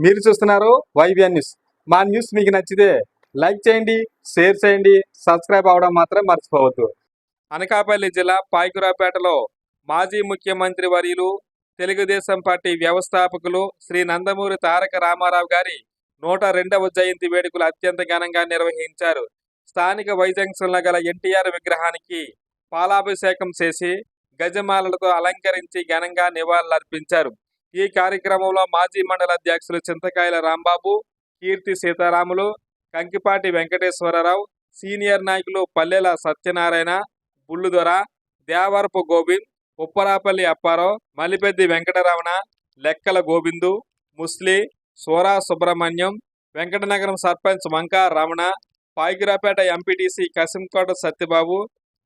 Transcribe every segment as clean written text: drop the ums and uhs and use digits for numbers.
మీరు చూస్తున్నారు YVN news. మా న్యూస్ మీకు నచ్చితే లైక్ చేయండి, షేర్ చేయండి, సబ్స్క్రైబ్ అవడం మాత్రం మర్చిపోవద్దు. అనకాపల్లి జిల్లా పాయకురాపేటలో మాజీ ముఖ్యమంత్రి వర్యులు తెలుగుదేశం పార్టీ వ్యవస్థాపకులు శ్రీ నందమూరి తారక రామారావు గారి 102వ జయంతి వేడుకలు అత్యంత ఘనంగా నిర్వహించారు. స్థానిక వైజంక్షన్లో గల ఎన్టీఆర్ విగ్రహానికి పాలాభిషేకం చేసి గజమాలలతో అలంకరించి ఘనంగా నివాళులర్పించారు. ఈ కార్యక్రమంలో మాజీ మండల అధ్యక్షులు చింతకాయల రాంబాబు, కీర్తి సీతారాములు, కంకిపాటి వెంకటేశ్వరరావు, సీనియర్ నాయకులు పల్లెల సత్యనారాయణ, బుల్లుదొర, దేవరపు గోవింద్, ఉప్పరాపల్లి అప్పారావు, మలిపెద్ది వెంకటరమణ, లెక్కల గోవిందు, ముస్లి, సోరా సుబ్రహ్మణ్యం, వెంకటనగరం సర్పంచ్ వంకా రమణ, పాయకురాపేట ఎంపీటీసీ కసింకోట సత్యబాబు,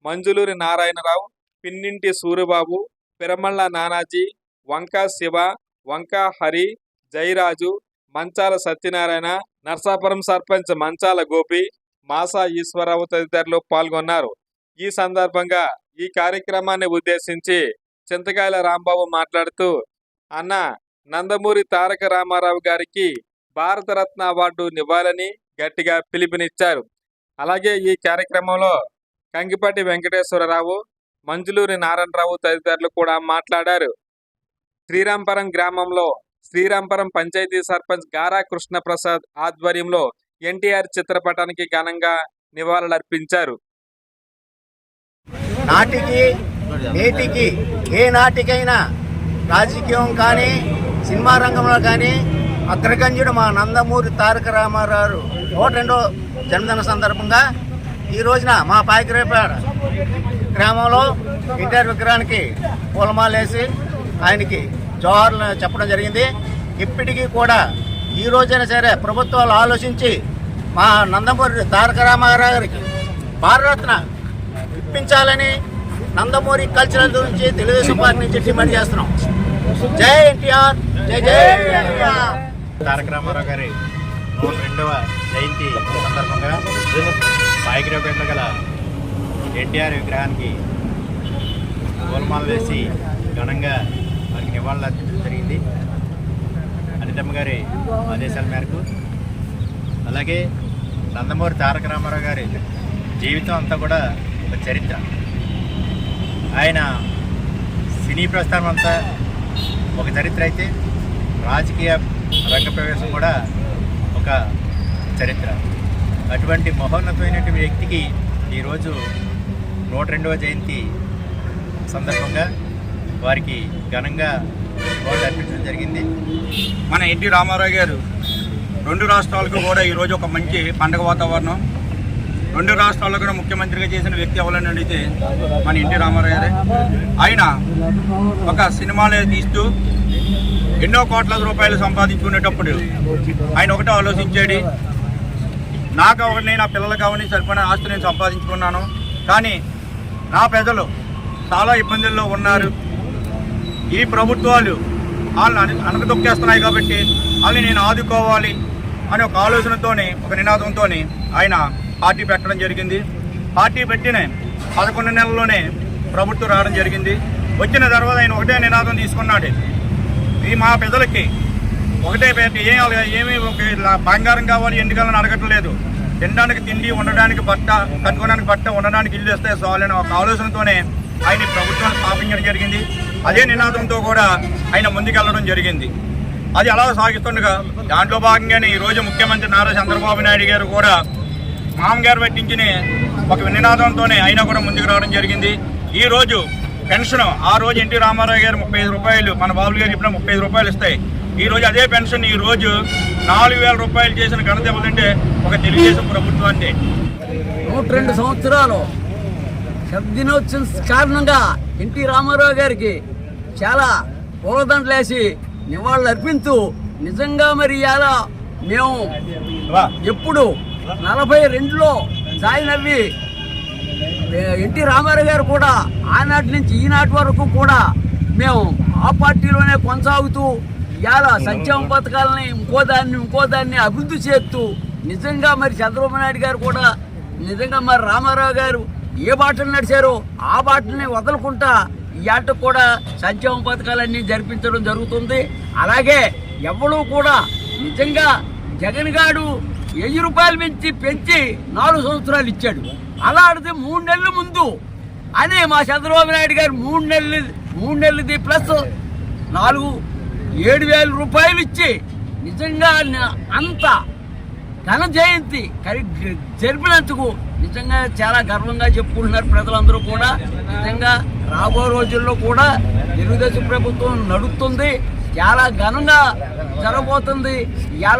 మంజులూరి నారాయణరావు, పిన్నింటి సూరిబాబు, పిరమళ్ళ నానాజీ, వంకా శివ, వంకా హరి, జయరాజు, మంచాల సత్యనారాయణ, నర్సాపురం సర్పంచ్ మంచాల గోపి, మాసా ఈశ్వరరావు తదితరులు పాల్గొన్నారు. ఈ సందర్భంగా ఈ కార్యక్రమాన్ని ఉద్దేశించి చింతకాయల రాంబాబు మాట్లాడుతూ, అన్న నందమూరి తారక రామారావు గారికి భారతరత్న అవార్డు ఇవ్వాలని గట్టిగా పిలుపునిచ్చారు. అలాగే ఈ కార్యక్రమంలో కంకిపాటి వెంకటేశ్వరరావు, మంజులూరి నారాయణరావు తదితరులు కూడా మాట్లాడారు. శ్రీరాంపురం గ్రామంలో శ్రీరాంపురం పంచాయతీ సర్పంచ్ గారా కృష్ణప్రసాద్ ఆధ్వర్యంలో ఎన్టీఆర్ చిత్రపటానికి ఘనంగా నివాళులర్పించారు. నాటికి నేటికి ఏ నాటికైనా రాజకీయం కానీ సినిమా రంగంలో కానీ అగ్రగణ్యుడు మా నందమూరి తారక రామారావు 102వ జన్మదిన సందర్భంగా ఈ రోజున మా పాయకురాపేట గ్రామంలో ఎన్టీఆర్ విగ్రహానికి పూలమాలేసి ఆయనకి జోహార్లు చెప్పడం జరిగింది. ఇప్పటికీ కూడా ఈ రోజైనా సరే ప్రభుత్వాలు ఆలోచించి మా నందమూరి తారక రామారావు గారికి భారతరత్న ఇప్పించాలని నందమూరి కల్చరల్ గురించి తెలుగుదేశం పార్టీ నుంచి డిమాండ్ చేస్తున్నాం. జై ఎన్టీఆర్, జై జై ఎన్టీఆర్. తారక రామారావు గారి 102వ జయంతి సందర్భంగా పాయకురాపేటలో గల ఎన్టీఆర్ విగ్రహానికి పూలమాల వేసి ఘనంగా వారికి నివాళులు అర్పించడం జరిగింది. అనితమ్మ గారి ఆదేశాల మేరకు. అలాగే నందమూరి తారక రామారావు గారి జీవితం అంతా కూడా ఒక చరిత్ర. ఆయన సినీ ప్రస్థానం అంతా ఒక చరిత్ర అయితే రాజకీయ రంగ ప్రవేశం కూడా ఒక చరిత్ర. అటువంటి మహోన్నతమైనటువంటి వ్యక్తికి ఈరోజు 102వ జయంతి సందర్భంగా వారికి ఘనంగా నివాళులు అర్పించడం జరిగింది. మన ఎన్టీ రామారావు గారు 2 రాష్ట్రాలకు కూడా ఈరోజు ఒక మంచి పండగ వాతావరణం. 2 రాష్ట్రాల్లో కూడా ముఖ్యమంత్రిగా చేసిన వ్యక్తి ఎవరని అడిగితే మన ఎన్టీ రామారావు గారే. ఆయన ఒక సినిమాలే తీస్తూ ఎన్నో కోట్ల రూపాయలు సంపాదించుకునేటప్పుడు ఆయన ఒకటే ఆలోచించాడు, నాకు ఒకటి నా పిల్లలు కావని సరిపడిన ఆస్తి నేను సంపాదించుకున్నాను, కానీ నా ప్రజలు చాలా ఇబ్బందుల్లో ఉన్నారు, ఈ ప్రభుత్వాలు వాళ్ళని అనకదొక్కేస్తున్నాయి కాబట్టి వాళ్ళని నేను ఆదుకోవాలి అనే ఒక ఆలోచనతోనే, ఒక నినాదంతో ఆయన పార్టీ పెట్టడం జరిగింది. పార్టీ పెట్టిన 11 నెలల్లోనే ప్రభుత్వం రావడం జరిగింది. వచ్చిన తర్వాత ఆయన ఒకటే నినాదం తీసుకున్నాడు, ఈ మా ప్రజలకి ఒకటే పెట్టి ఏమీ బంగారం కావాలి ఎందుకని అడగట్లేదు, తినడానికి తిండి, ఉండడానికి బట్ట, కట్టుకోవడానికి బట్ట, ఉండడానికి ఇల్లు ఇస్తే చాలని ఒక ఆలోచనతోనే ఆయన ప్రభుత్వాన్ని స్థాపించడం జరిగింది. అదే నినాదంతో కూడా ఆయన ముందుకెళ్ళడం జరిగింది. అది అలా సాగిస్తుండగా దాంట్లో భాగంగానే ఈరోజు ముఖ్యమంత్రి నారా చంద్రబాబు నాయుడు గారు కూడా మామగారు పెట్టించిన ఒక నినాదంతోనే ఆయన కూడా ముందుకు రావడం జరిగింది. ఈరోజు పెన్షన్ ఆ రోజు ఎన్టీ రామారావు గారు 35 రూపాయలు, మన బాబులు గారు ఇప్పుడు 35 రూపాయలు ఇస్తాయి. ఈరోజు అదే పెన్షన్ ఈరోజు 4000 రూపాయలు చేసిన ఘనత ఎవరంటే ఒక తెలుగుదేశం ప్రభుత్వాన్ని. 102 సంవత్సరాలు దినోత్సవం కారణంగా ఎన్టీ రామారావు గారికి చాలా పూలదండలేసి నివాళులు అర్పిస్తూ, నిజంగా మరి ఇలా మేము ఎప్పుడు 42లో జాయిన్ అవ్వి ఎన్టీ రామారావు గారు కూడా ఆనాటి నుంచి ఈనాటి వరకు కూడా మేము ఆ పార్టీలోనే కొనసాగుతూ ఇవాళ సంక్షేమ పథకాలని ఇంకోదాన్ని అభివృద్ధి చేస్తూ, నిజంగా మరి చంద్రబాబు నాయుడు గారు కూడా నిజంగా మరి రామారావు గారు ఏ బాటలు నడిచారో ఆ బాటల్ని వదలకుండా ఈ ఆటకు కూడా సంక్షేమ పథకాలన్నీ జరిపించడం జరుగుతుంది. అలాగే ఎవడూ కూడా నిజంగా జగన్ గారు 1000 రూపాయలు పెంచి 4 సంవత్సరాలు ఇచ్చాడు. అలా ఆడితే 3 నెలల ముందు అదే మా చంద్రబాబు నాయుడు గారు 3 నెలలది ప్లస్ 7,000 రూపాయలు ఇచ్చి నిజంగా అంత ఘన జయంతి జరిపినందుకు నిజంగా చాలా గర్వంగా చెప్పుకుంటున్నారు ప్రజలందరూ కూడా. నిజంగా రాబో రోజుల్లో కూడా తెలుగుదేశం ప్రభుత్వం నడుస్తుంది, చాలా ఘనంగా జరగబోతుంది. ఇవాళ